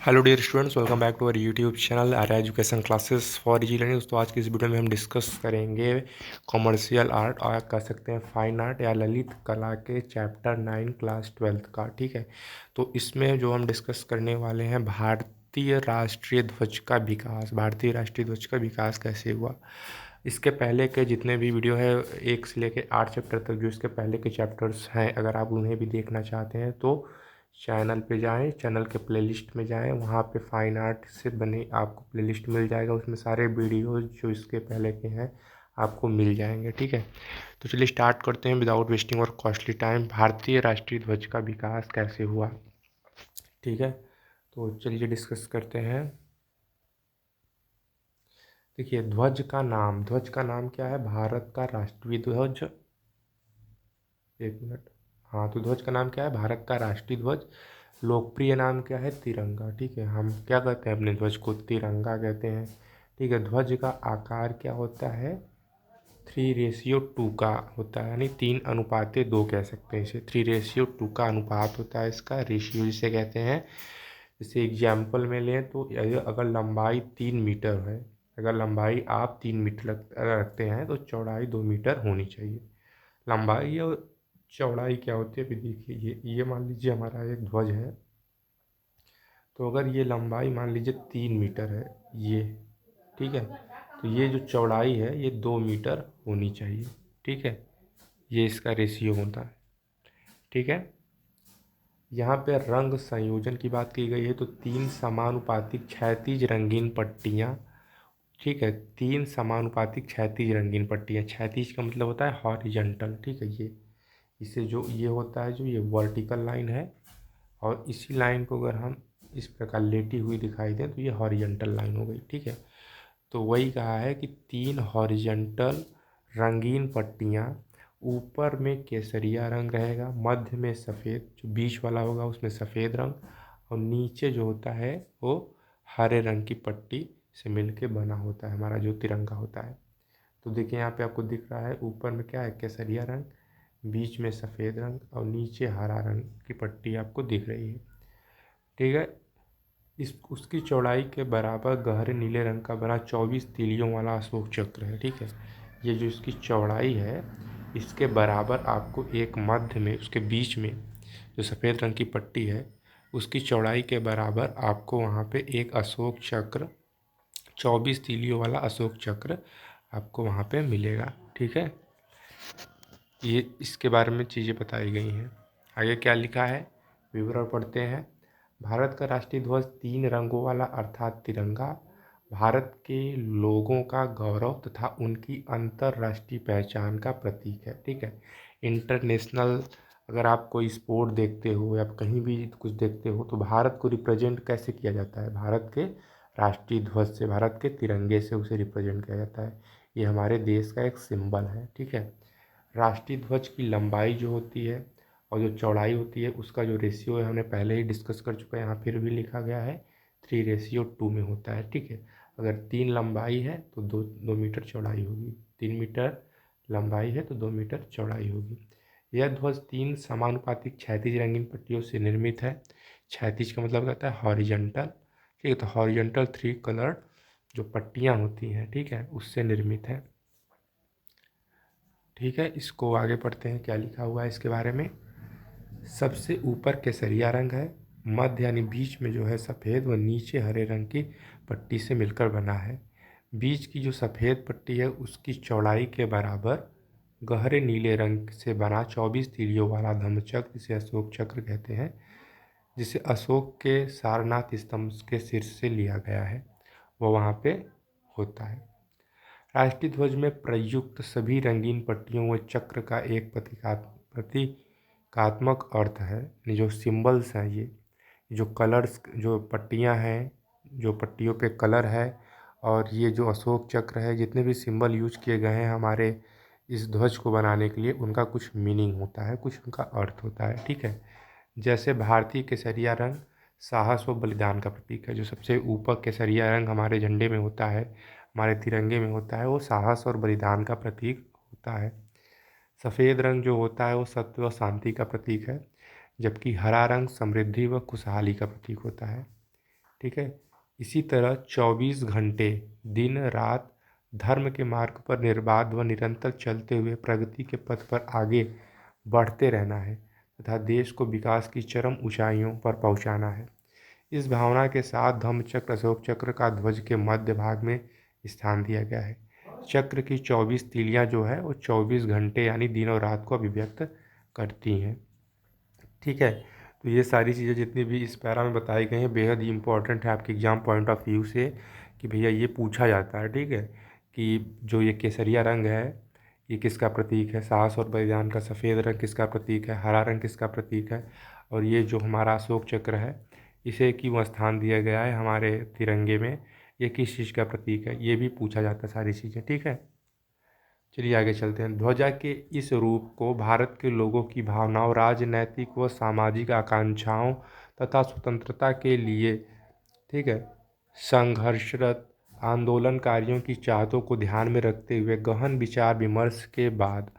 Hello dear students, welcome back to our YouTube channel Arya education classes for easy learning. तो आज की इस video में हम डिस्कस करेंगे कॉमर्शियल आर्ट और कह सकते हैं फाइन आर्ट या ललित कला के चैप्टर 9 क्लास 12 का। ठीक है, तो इसमें जो हम डिस्कस करने वाले हैं भारतीय राष्ट्रीय ध्वज का विकास। भारतीय राष्ट्रीय ध्वज का विकास कैसे हुआ, इसके पहले के जितने भी वीडियो है 1 से लेकर 8 चैप्टर तक, जो इसके पहले के चैप्टर्स हैं, अगर आप उन्हें भी देखना चाहते हैं तो चैनल पे जाएं, चैनल के प्लेलिस्ट में जाएं, वहाँ पे फाइन आर्ट से बने आपको प्लेलिस्ट मिल जाएगा। उसमें सारे वीडियोज जो इसके पहले के हैं आपको मिल जाएंगे। ठीक है, तो चलिए स्टार्ट करते हैं विदाउट वेस्टिंग और कॉस्टली टाइम। भारतीय राष्ट्रीय ध्वज का विकास कैसे हुआ। ठीक है, तो चलिए डिस्कस करते हैं। देखिए, ध्वज का नाम क्या है? भारत का राष्ट्रीय ध्वज। एक मिनट। हाँ, तो ध्वज का नाम क्या है? भारत का राष्ट्रीय ध्वज। लोकप्रिय नाम क्या है? तिरंगा। ठीक है, हम क्या कहते हैं अपने ध्वज को? तिरंगा कहते हैं। ठीक है, ध्वज का आकार क्या होता है? 3:2 का होता है, यानी 3:2 कह सकते हैं इसे। 3:2 का अनुपात होता है इसका, रेशियो जिसे कहते हैं। जैसे एग्जाम्पल में लें तो अगर लंबाई 3 मीटर है, अगर लंबाई आप 3 मीटर रखते हैं तो चौड़ाई 2 मीटर होनी चाहिए। लंबाई और चौड़ाई क्या होती है अभी देखिए। ये मान लीजिए हमारा एक ध्वज है, तो अगर ये लंबाई मान लीजिए 3 मीटर है ये, ठीक है, तो ये जो चौड़ाई है ये 2 मीटर होनी चाहिए। ठीक है, ये इसका रेशियो होता है। ठीक है, यहाँ पे रंग संयोजन की बात की गई है, तो 3 समानुपातिक क्षैतिज रंगीन पट्टियाँ। ठीक है, 3 समानुपातिक क्षैतिज रंगीन पट्टियाँ। क्षैतिज का मतलब होता है हॉरिजॉन्टल। ठीक है, ये इसे जो ये होता है, जो ये वर्टिकल लाइन है, और इसी लाइन को अगर हम इस प्रकार लेटी हुई दिखाई दें तो ये हॉरिजॉन्टल लाइन हो गई। ठीक है, तो वही कहा है कि 3 हॉरिजॉन्टल रंगीन पट्टियाँ, ऊपर में केसरिया रंग रहेगा, मध्य में सफ़ेद, जो बीच वाला होगा उसमें सफ़ेद रंग, और नीचे जो होता है वो हरे रंग की पट्टी से मिलके बना होता है हमारा जो तिरंगा होता है। तो देखिए यहाँ पे आपको दिख रहा है, ऊपर में क्या है? केसरिया रंग, बीच में सफ़ेद रंग और नीचे हरा रंग की पट्टी आपको दिख रही है। ठीक है, इस उसकी चौड़ाई के बराबर गहरे नीले रंग का बना 24 तीलियों वाला अशोक चक्र है। ठीक है, ये जो इसकी चौड़ाई है इसके बराबर आपको एक मध्य में, उसके बीच में जो सफ़ेद रंग की पट्टी है उसकी चौड़ाई के बराबर आपको वहाँ पे एक अशोक चक्र, 24 तीलियों वाला अशोक चक्र आपको वहाँ पे मिलेगा। ठीक है, ये इसके बारे में चीज़ें बताई गई हैं। आगे क्या लिखा है विवरण पढ़ते हैं। भारत का राष्ट्रीय ध्वज 3 रंगों वाला अर्थात तिरंगा भारत के लोगों का गौरव तथा उनकी अंतर्राष्ट्रीय पहचान का प्रतीक है। ठीक है, इंटरनेशनल अगर आप कोई स्पोर्ट देखते हो या कहीं भी कुछ देखते हो तो भारत को रिप्रेजेंट कैसे किया जाता है? भारत के राष्ट्रीय ध्वज से, भारत के तिरंगे से उसे रिप्रेजेंट किया जाता है। ये हमारे देश का एक सिंबल है। ठीक है, राष्ट्रीय ध्वज की लंबाई जो होती है और जो चौड़ाई होती है उसका जो रेशियो है हमने पहले ही डिस्कस कर चुका है, यहाँ फिर भी लिखा गया है 3:2 में होता है। ठीक है, अगर 3 लंबाई है तो 2 मीटर चौड़ाई होगी, 3 मीटर लंबाई है तो 2 मीटर चौड़ाई होगी। यह ध्वज 3 समानुपातिक क्षैतिज रंगीन पट्टियों से निर्मित है। क्षैतिज का मतलब कहता है हॉरिजॉन्टल। ठीक है, तो हॉरिजॉन्टल 3 कलर जो पट्टियाँ होती हैं, ठीक है, उससे निर्मित है। ठीक है, इसको आगे पढ़ते हैं क्या लिखा हुआ है इसके बारे में। सबसे ऊपर केसरिया रंग है, मध्य यानी बीच में जो है सफ़ेद व नीचे हरे रंग की पट्टी से मिलकर बना है। बीच की जो सफ़ेद पट्टी है उसकी चौड़ाई के बराबर गहरे नीले रंग से बना 24 तीलियों वाला धम्मचक्र, जिसे अशोक चक्र कहते हैं, जिसे अशोक के सारनाथ स्तंभ के शीर्ष से लिया गया है, वो वहाँ पे होता है। राष्ट्रीय ध्वज में प्रयुक्त सभी रंगीन पट्टियों व चक्र का एक प्रतीकात्मक अर्थ है। ये जो सिंबल्स हैं, ये जो कलर्स, जो पट्टियां हैं, जो पट्टियों पे कलर है, और ये जो अशोक चक्र है, जितने भी सिंबल यूज किए गए हैं हमारे इस ध्वज को बनाने के लिए, उनका कुछ मीनिंग होता है, कुछ उनका अर्थ होता है। ठीक है, जैसे भारतीय केसरिया रंग साहस व बलिदान का प्रतीक है। जो सबसे ऊपर केसरिया रंग हमारे झंडे में होता है, हमारे तिरंगे में होता है, वो साहस और बलिदान का प्रतीक होता है। सफ़ेद रंग जो होता है वो सत्य व शांति का प्रतीक है, जबकि हरा रंग समृद्धि व खुशहाली का प्रतीक होता है। ठीक है। इसी तरह 24 घंटे दिन रात धर्म के मार्ग पर निर्बाध व निरंतर चलते हुए प्रगति के पथ पर आगे बढ़ते रहना है तथा देश को विकास की चरम ऊंचाइयों पर पहुंचाना है। इस भावना के साथ धम्मचक्र अशोक चक्र का ध्वज के मध्य भाग में स्थान दिया गया है। चक्र की 24 तीलियां जो है वो 24 घंटे यानी दिन और रात को अभिव्यक्त करती हैं। ठीक है। तो ये सारी चीज़ें जितनी भी इस पैरा में बताई गई हैं बेहद ही इंपॉर्टेंट है आपके एग्जाम पॉइंट ऑफ व्यू से कि भैया ये पूछा जाता है। ठीक है कि जो ये केसरिया रंग है ये किसका प्रतीक है, साहस और बलिदान का। सफ़ेद रंग किसका प्रतीक है, हरा रंग किसका प्रतीक है, और ये जो हमारा अशोक चक्र है इसे क्यों स्थान दिया गया है हमारे तिरंगे में, ये किस चीज़ का प्रतीक है, ये भी पूछा जाता है सारी चीज़ें। ठीक है। चलिए आगे चलते हैं। ध्वजा के इस रूप को भारत के लोगों की भावनाओं, राजनैतिक व सामाजिक आकांक्षाओं तथा स्वतंत्रता के लिए, ठीक है, संघर्षरत आंदोलनकारियों की चाहतों को ध्यान में रखते हुए गहन विचार विमर्श के बाद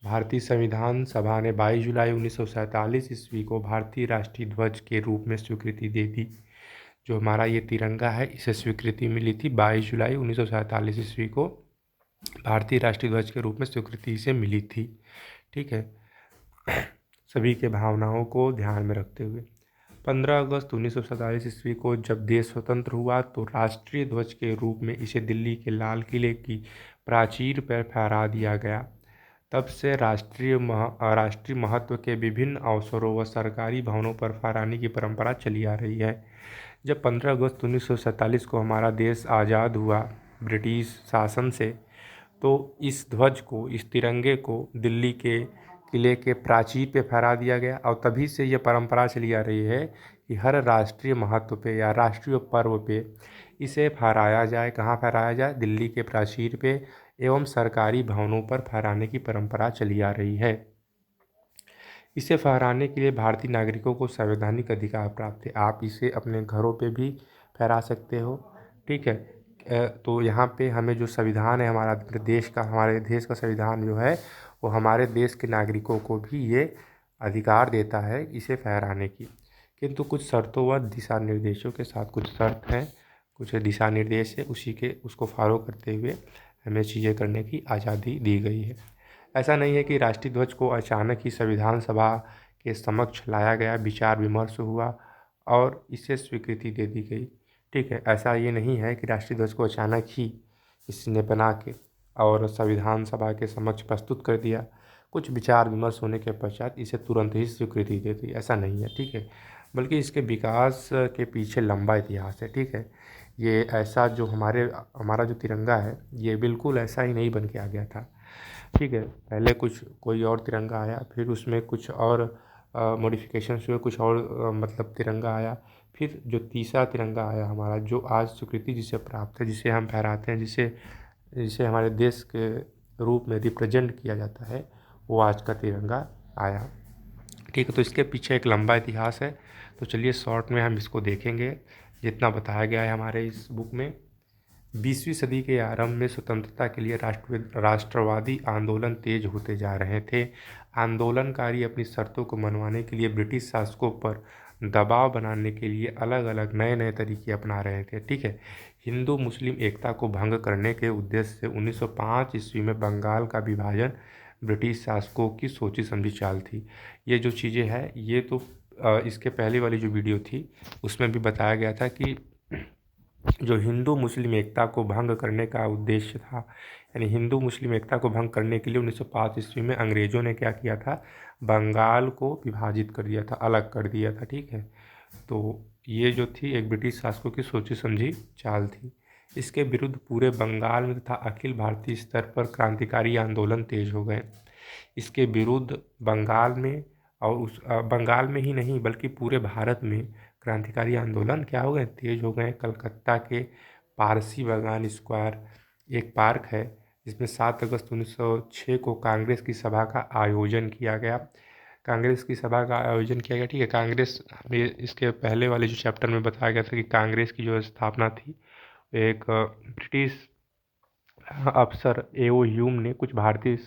भारतीय संविधान सभा ने 22 जुलाई 1947 ईस्वी को भारतीय राष्ट्रीय ध्वज के रूप में स्वीकृति दे दी। जो हमारा ये तिरंगा है इसे स्वीकृति मिली थी 22 जुलाई 1947 ईस्वी को भारतीय राष्ट्रीय ध्वज के रूप में स्वीकृति इसे मिली थी। ठीक है। सभी के भावनाओं को ध्यान में रखते हुए 15 अगस्त 1947 ईस्वी को जब देश स्वतंत्र हुआ तो राष्ट्रीय ध्वज के रूप में इसे दिल्ली के लाल किले की प्राचीर पर फहरा दिया गया। तब से राष्ट्रीय महत्व के विभिन्न अवसरों व सरकारी भवनों पर फहराने की परंपरा चली आ रही है। जब 15 अगस्त 1947 को हमारा देश आज़ाद हुआ ब्रिटिश शासन से, तो इस ध्वज को, इस तिरंगे को दिल्ली के किले के प्राचीर पे फहरा दिया गया और तभी से ये परंपरा चली आ रही है कि हर राष्ट्रीय महत्व पे या राष्ट्रीय पर्व पे इसे फहराया जाए। कहाँ फहराया जाए? दिल्ली के प्राचीर पे एवं सरकारी भवनों पर फहराने की परंपरा चली आ रही है। इसे फहराने के लिए भारतीय नागरिकों को संवैधानिक अधिकार प्राप्त है। आप इसे अपने घरों पे भी फहरा सकते हो। ठीक है। तो यहाँ पे हमें जो संविधान है हमारा देश का, हमारे देश का संविधान जो है वो हमारे देश के नागरिकों को भी ये अधिकार देता है इसे फहराने की, किंतु कुछ शर्तों व दिशा निर्देशों के साथ। कुछ शर्त हैं, कुछ दिशा निर्देश है, उसी के उसको फॉलो करते हुए हमें चीज़ें करने की आज़ादी दी गई है। ऐसा नहीं है कि राष्ट्रीय ध्वज को अचानक ही संविधान सभा के समक्ष लाया गया, विचार विमर्श हुआ और इसे स्वीकृति दे दी गई। ठीक है। ऐसा ये नहीं है कि राष्ट्रीय ध्वज को अचानक ही इसने बना के और संविधान सभा के समक्ष प्रस्तुत कर दिया, कुछ विचार विमर्श होने के पश्चात इसे तुरंत ही स्वीकृति दे दी, ऐसा नहीं है। ठीक है। बल्कि इसके विकास के पीछे लंबा इतिहास है। ठीक है। ये ऐसा जो हमारा जो तिरंगा है ये बिल्कुल ऐसा ही नहीं बन के आ गया था। ठीक है। पहले कोई और तिरंगा आया, फिर उसमें कुछ और मॉडिफिकेशंस हुए, कुछ और मतलब तिरंगा आया, फिर जो तीसरा तिरंगा आया हमारा, जो आज स्वीकृति जिसे प्राप्त है, जिसे हम फहराते हैं, जिसे जिसे हमारे देश के रूप में रिप्रेजेंट किया जाता है, वो आज का तिरंगा आया। ठीक है। तो इसके पीछे एक लंबा इतिहास है। तो चलिए शॉर्ट में हम इसको देखेंगे जितना बताया गया है हमारे इस बुक में। 20वीं सदी के आरंभ में स्वतंत्रता के लिए राष्ट्रवादी आंदोलन तेज होते जा रहे थे। आंदोलनकारी अपनी शर्तों को मनवाने के लिए ब्रिटिश शासकों पर दबाव बनाने के लिए अलग अलग नए नए तरीके अपना रहे थे। ठीक है। हिंदू मुस्लिम एकता को भंग करने के उद्देश्य से 1905 ईस्वी में बंगाल का विभाजन ब्रिटिश शासकों की सोची समझी चाल थी। ये जो चीज़ें हैं ये तो इसके पहले वाली जो वीडियो थी उसमें भी बताया गया था कि जो हिंदू मुस्लिम एकता को भंग करने का उद्देश्य था, यानी हिंदू मुस्लिम एकता को भंग करने के लिए 1905 ईस्वी में अंग्रेज़ों ने क्या किया था, बंगाल को विभाजित कर दिया था, अलग कर दिया था। ठीक है। तो ये जो थी एक ब्रिटिश शासकों की सोची समझी चाल थी। इसके विरुद्ध पूरे बंगाल में तथा अखिल भारतीय स्तर पर क्रांतिकारी आंदोलन तेज हो गए। इसके विरुद्ध बंगाल में और बंगाल में ही नहीं बल्कि पूरे भारत में क्रांतिकारी आंदोलन क्या हो गए, तेज हो गए। कलकत्ता के पारसी बागान स्क्वायर एक पार्क है जिसमें 7 अगस्त 1906 को कांग्रेस की सभा का आयोजन किया गया। कांग्रेस की सभा का आयोजन किया गया। ठीक है। कांग्रेस में इसके पहले वाले जो चैप्टर में बताया गया था कि कांग्रेस की जो स्थापना थी एक ब्रिटिश अफसर एओ ह्यूम ने कुछ भारतीय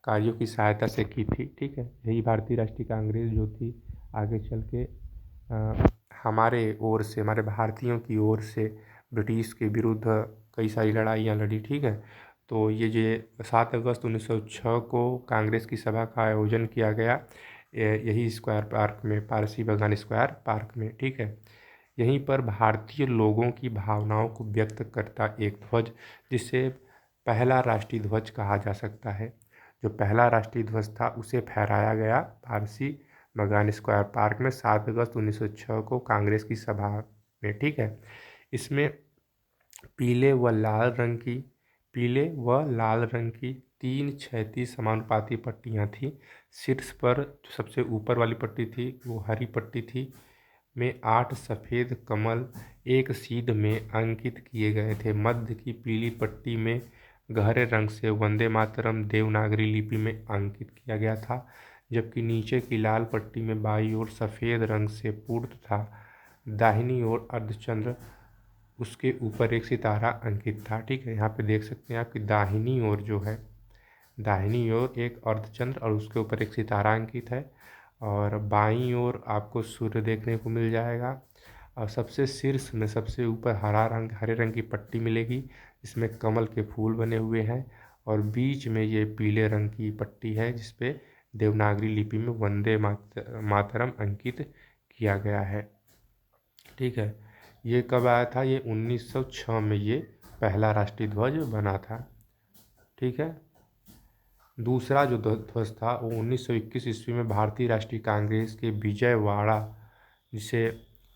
कार्यों की सहायता से की थी। ठीक है। यही भारतीय राष्ट्रीय कांग्रेस जो थी आगे चल के हमारे ओर से, हमारे भारतीयों की ओर से ब्रिटिश के विरुद्ध कई सारी लड़ाइयाँ लड़ी। ठीक है, तो ये 7 अगस्त 1906 को कांग्रेस की सभा का आयोजन किया गया यही स्क्वायर पार्क में, पारसी बागान स्क्वायर पार्क में। ठीक है, यहीं पर भारतीय लोगों की भावनाओं को व्यक्त करता एक ध्वज, जिसे पहला राष्ट्रीय ध्वज कहा जा सकता है, जो पहला राष्ट्रीय ध्वज था उसे फहराया गया पारसी बागान स्क्वायर पार्क में 7 अगस्त 1906 को कांग्रेस की सभा में। ठीक है, इसमें पीले व लाल रंग की 3 क्षैतिज समानुपाती पट्टियाँ थीं। शीर्ष पर जो सबसे ऊपर वाली पट्टी थी वो हरी पट्टी थी, में 8 सफ़ेद कमल एक सीध में अंकित किए गए थे। मध्य की पीली पट्टी में गहरे रंग से वंदे मातरम देवनागरी लिपि में अंकित किया गया था, जबकि नीचे की लाल पट्टी में बाईं ओर सफ़ेद रंग से पूर्ण था। दाहिनी ओर अर्धचंद्र, उसके ऊपर एक सितारा अंकित था। ठीक है, यहाँ पे देख सकते हैं आपकी दाहिनी ओर जो है, दाहिनी ओर एक अर्धचंद्र और उसके ऊपर एक सितारा अंकित है, और बाईं ओर आपको सूर्य देखने को मिल जाएगा। और सबसे शीर्ष में सबसे ऊपर हरे रंग की पट्टी मिलेगी, इसमें कमल के फूल बने हुए हैं, और बीच में ये पीले रंग की पट्टी है जिसपे देवनागरी लिपि में वंदे मातरम अंकित किया गया है। ठीक है, ये कब आया था? ये 1906 में ये पहला राष्ट्रीय ध्वज बना था। ठीक है, दूसरा जो ध्वज था वो 1921 ईस्वी में भारतीय राष्ट्रीय कांग्रेस के विजयवाड़ा, जिसे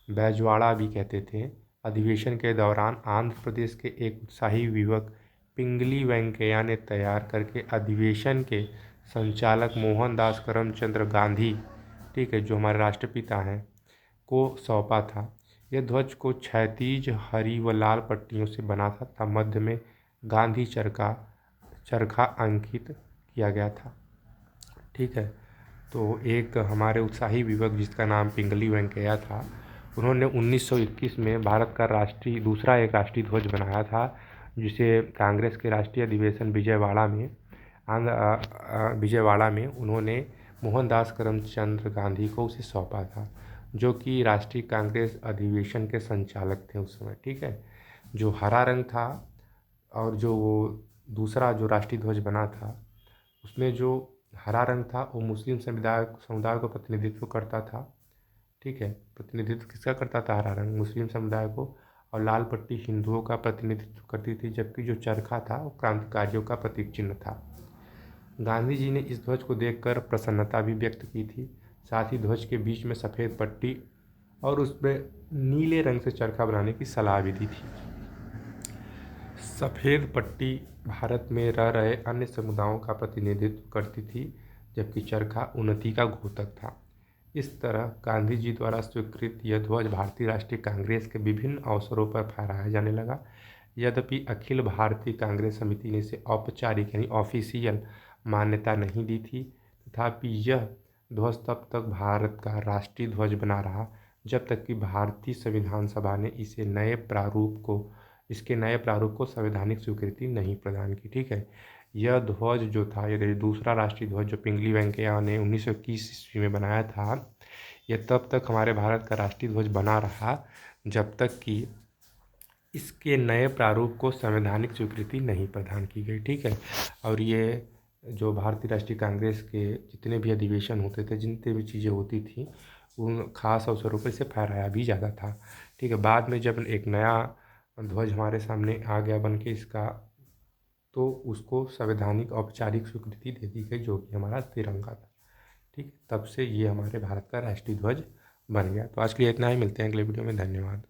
बैजवाड़ा भी कहते थे, अधिवेशन के दौरान आंध्र प्रदेश के एक उत्साही युवक पिंगली वेंकैया ने तैयार करके अधिवेशन के संचालक मोहनदास करमचंद गांधी, ठीक है, जो हमारे राष्ट्रपिता हैं, को सौंपा था। यह ध्वज को क्षैतिज हरी व लाल पट्टियों से बना था। मध्य में गांधी चरखा अंकित किया गया था। ठीक है, तो एक हमारे उत्साही युवक जिसका नाम पिंगली वेंकैया था, उन्होंने 1921 में भारत का दूसरा एक राष्ट्रीय ध्वज बनाया था, जिसे कांग्रेस के राष्ट्रीय अधिवेशन विजयवाड़ा में उन्होंने मोहनदास करमचंद गांधी को उसे सौंपा था, जो कि राष्ट्रीय कांग्रेस अधिवेशन के संचालक थे उस समय। ठीक है, जो हरा रंग था और जो वो दूसरा जो राष्ट्रीय ध्वज बना था उसमें जो हरा रंग था वो मुस्लिम समुदाय को प्रतिनिधित्व करता था। ठीक है, प्रतिनिधित्व किसका करता था? हरा रंग मुस्लिम समुदाय को, और लाल पट्टी हिंदुओं का प्रतिनिधित्व करती थी, जबकि जो चरखा था वो क्रांतिकारियों का प्रतीक चिन्ह था। गांधी जी ने इस ध्वज को देखकर प्रसन्नता भी व्यक्त की थी। साथ ही ध्वज के बीच में सफ़ेद पट्टी और उसमें नीले रंग से चरखा बनाने की सलाह भी दी थी। सफ़ेद पट्टी भारत में रह रहे अन्य समुदायों का प्रतिनिधित्व करती थी, जबकि चरखा उन्नति का घोतक था। इस तरह गांधी जी द्वारा स्वीकृत यह ध्वज भारतीय राष्ट्रीय कांग्रेस के विभिन्न अवसरों पर फहराया जाने लगा। यद्यपि अखिल भारतीय कांग्रेस समिति ने इसे औपचारिक यानी ऑफिशियल मान्यता नहीं दी थी, तथापि यह ध्वज तब तक भारत का राष्ट्रीय ध्वज बना रहा जब तक कि भारतीय संविधान सभा ने इसके नए प्रारूप को संवैधानिक स्वीकृति नहीं प्रदान की। ठीक है, यह ध्वज जो था, यह दूसरा राष्ट्रीय ध्वज जो पिंगली वेंकैया ने 1921 ईस्वी में बनाया था, यह तब तक हमारे भारत का राष्ट्रीय ध्वज बना रहा जब तक कि इसके नए प्रारूप को संवैधानिक स्वीकृति नहीं प्रदान की गई। ठीक है, और ये जो भारतीय राष्ट्रीय कांग्रेस के जितने भी अधिवेशन होते थे, जितनी भी चीज़ें होती थी, उन खास अवसरों पर इसे फहराया भी जाता था। ठीक है, बाद में जब एक नया ध्वज हमारे सामने आ गया बन के इसका, तो उसको संवैधानिक औपचारिक स्वीकृति दे दी गई, जो कि हमारा तिरंगा था। ठीक, तब से ये हमारे भारत का राष्ट्रीय ध्वज बन गया। तो आज के लिए इतना ही, मिलते हैं अगले वीडियो में। धन्यवाद।